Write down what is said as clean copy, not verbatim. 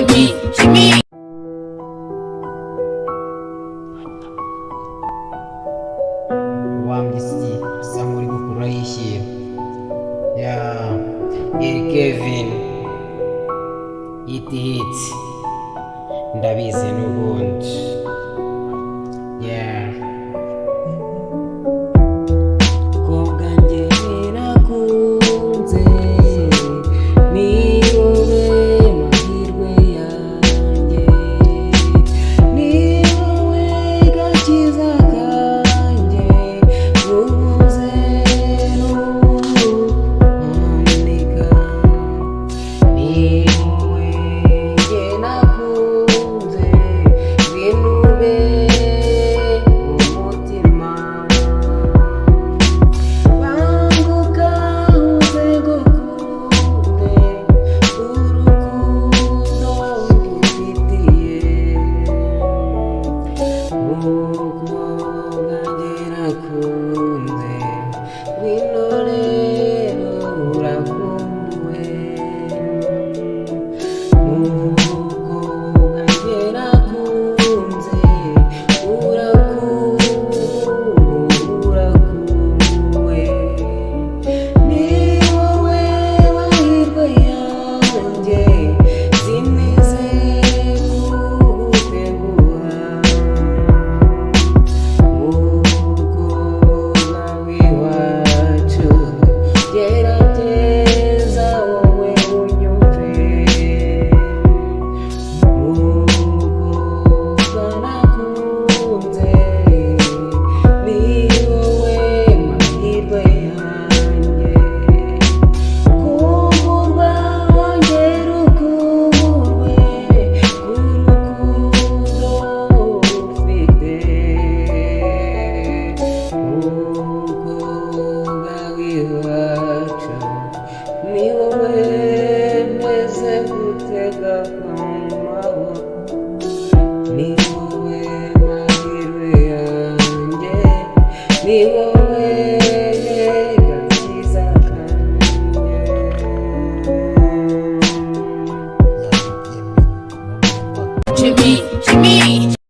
Jimmy. Wamgisi samuri gukurahishyira ya Kevin hit ndabizi n'ubundi yeah. Kobwa njye nakunze ni wowe mahirwe yanjye, ni wowe gakiza kanjye, ubuze n'umanika, ni wowe njye nakunze binube umutima, banguka uze gukunde urukundo ngufitiye, umukobwa njye nakunze ngwino rero urakumbuwe, umukobwa njye nakunze urakumbuwe, ni wowe mahirwe yanjye zimeze kugutegura, umukobwa w'iwacu gerageza wowe unyumve, umukobwa nakunze ni wowe mahirwe yanjye, kumburwa wongera ukumburwe urukundo ufite, umukobwa w'iwacu